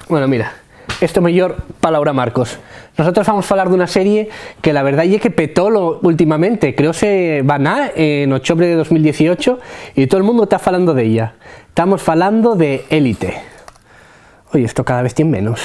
Bueno, mira, esto mellor para Laura Marcos. Nosotros vamos a hablar de una serie que la verdad es que petó últimamente, creo que va en octubre de 2018 y todo el mundo está hablando de ella. Estamos hablando de Élite. Oye, esto cada vez tiene menos.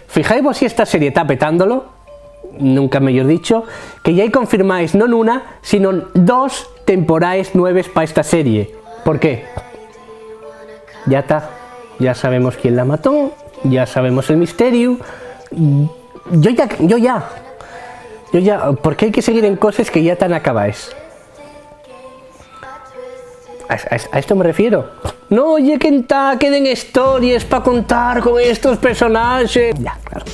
Fijáis vos si esta serie está petándolo, nunca mejor dicho, que ya confirmáis no una, sino 2 temporadas nuevas para esta serie. ¿Por qué? Ya está, ya sabemos quién la mató, ya sabemos el misterio. Yo ya, porque hay que seguir en cosas que ya están acabadas. A esto me refiero. No, oye, que queden historias para contar con estos personajes. Ya, claro.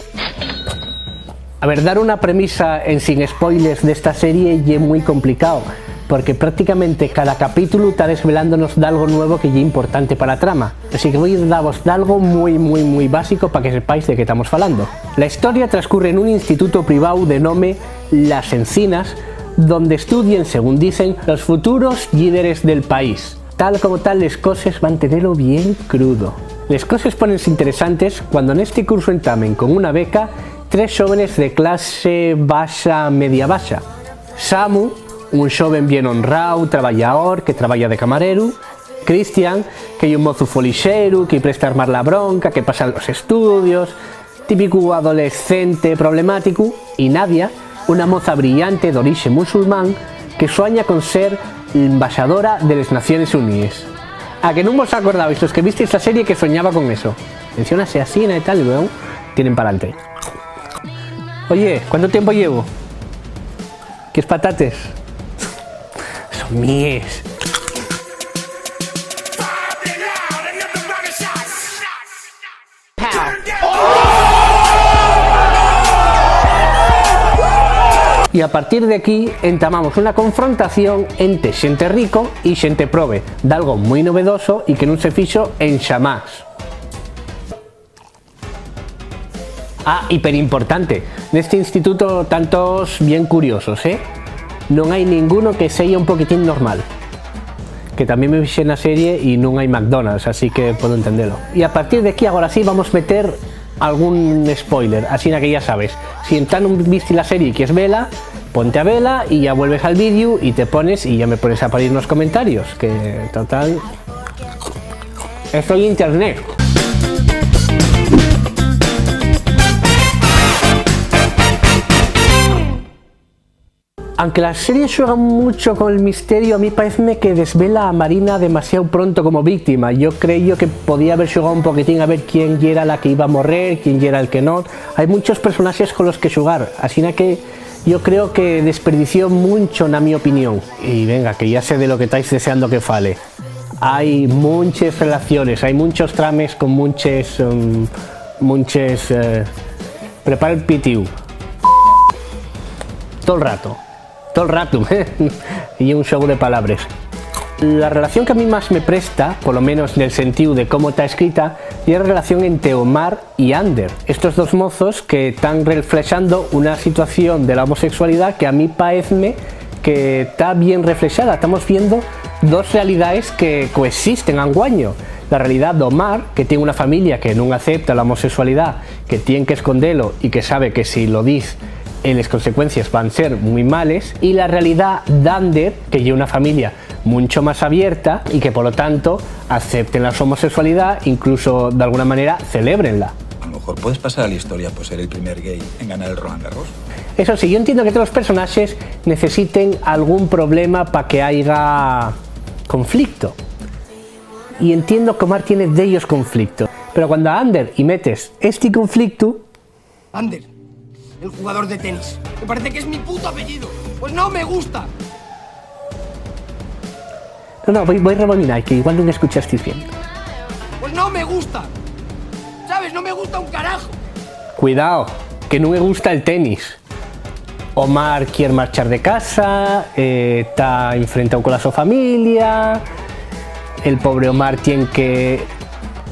A ver, dar una premisa en sin spoilers de esta serie es muy complicado, porque prácticamente cada capítulo está desvelándonos de algo nuevo que es importante para la trama. Así que voy a daros de algo muy básico para que sepáis de qué estamos hablando. La historia transcurre en un instituto privado de nombre Las Encinas, donde estudian, según dicen, los futuros líderes del país. Tal como tal, las cosas van a tenerlo bien crudo. Las cosas ponense interesantes cuando en este curso entamen con una beca 3 jóvenes de clase baja, media baja. Samu, un joven bien honrado, trabajador, que trabaja de camarero. Cristian, que es un mozo folixero, que presta a armar la bronca, que pasa los estudios, típico adolescente problemático. Y Nadia, una moza brillante de origen musulmán, que sueña con ser embajadora de las Naciones Unidas. ¿A que no os acordabais los que visteis la serie que soñaba con eso? Menciónase así y tal, y luego tienen para adelante. Oye, ¿cuánto tiempo llevo? ¿Qué es patates? Son mías. Y a partir de aquí entamamos una confrontación entre xente rico y xente prove, de algo muy novedoso y que non se fixo en xamás. Hiperimportante, neste instituto tantos bien curiosos, non hai ninguno que sea un poquitín normal. Que también me fixe na serie y non hai McDonald's, así que puedo entenderlo. Y a partir de aquí, ahora sí, vamos a meter algún spoiler, así que ya sabes, si no viste la serie y quieres verla, ponte a verla y ya vuelves al vídeo y te pones y ya me pones a parir en los comentarios, que total, estoy en internet. Aunque la serie juega mucho con el misterio, a mí parece que desvela a Marina demasiado pronto como víctima. Yo creo que podía haber jugado un poquitín a ver quién era la que iba a morir, quién era el que no. Hay muchos personajes con los que jugar, así que yo creo que desperdició mucho, en mi opinión. Y venga, que ya sé de lo que estáis deseando que fale. Hay muchas relaciones, hay muchos trames con muchas... prepara el pitiu. Todo el rato, y un juego de palabras. La relación que a mí más me presta, por lo menos en el sentido de cómo está escrita, es la relación entre Omar y Ander. Estos dos mozos que están reflejando una situación de la homosexualidad que a mí parece que está bien reflejada. Estamos viendo dos realidades que coexisten anguaño. La realidad de Omar, que tiene una familia que no acepta la homosexualidad, que tiene que esconderlo y que sabe que si lo dice las consecuencias van a ser muy males, y la realidad de Ander, que tiene una familia mucho más abierta y que por lo tanto acepten la homosexualidad, incluso de alguna manera celébrenla. A lo mejor puedes pasar a la historia por ser el primer gay en ganar el Roland Garros. Eso sí, yo entiendo que todos los personajes necesiten algún problema para que haya conflicto. Y entiendo que Omar tiene de ellos conflicto. Pero cuando a Ander y metes este conflicto... Ander, el jugador de tenis. Me parece que es mi puto apellido. Pues no me gusta. No, voy a rebobinar, que igual no me escuchasteis bien. Pues no me gusta. ¿Sabes? No me gusta un carajo. Cuidado, que no me gusta el tenis. Omar quiere marchar de casa, está enfrentado con la su familia, el pobre Omar tiene que...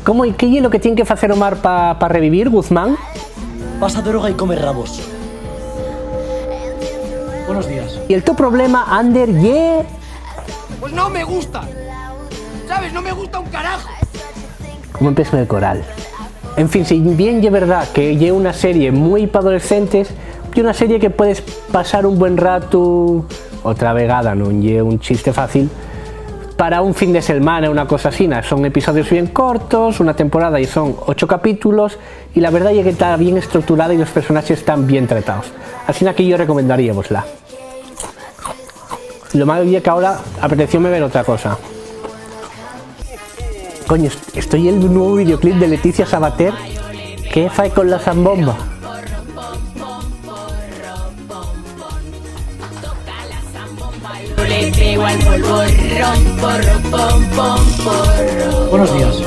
¿Cómo y qué es lo que tiene que hacer Omar para revivir, Guzmán? Pasa droga y come rabos. Buenos días. Y el tu problema, Ander, Pues no me gusta. ¿Sabes? No me gusta un carajo. ¿Cómo empieza el coral? En fin, si bien es verdad que es una serie muy para adolescentes, es una serie que puedes pasar un buen rato, otra vegada, no es un chiste fácil, para un fin de semana, una cosa así. Son episodios bien cortos, una temporada y son 8 capítulos, y la verdad es que está bien estructurada y los personajes están bien tratados. Así que yo recomendaría vosla. Lo malo es que ahora apetecióme ver otra cosa. Coño, estoy en el nuevo videoclip de Leticia Sabater. ¿Qué fai con la zambomba? Buenos días.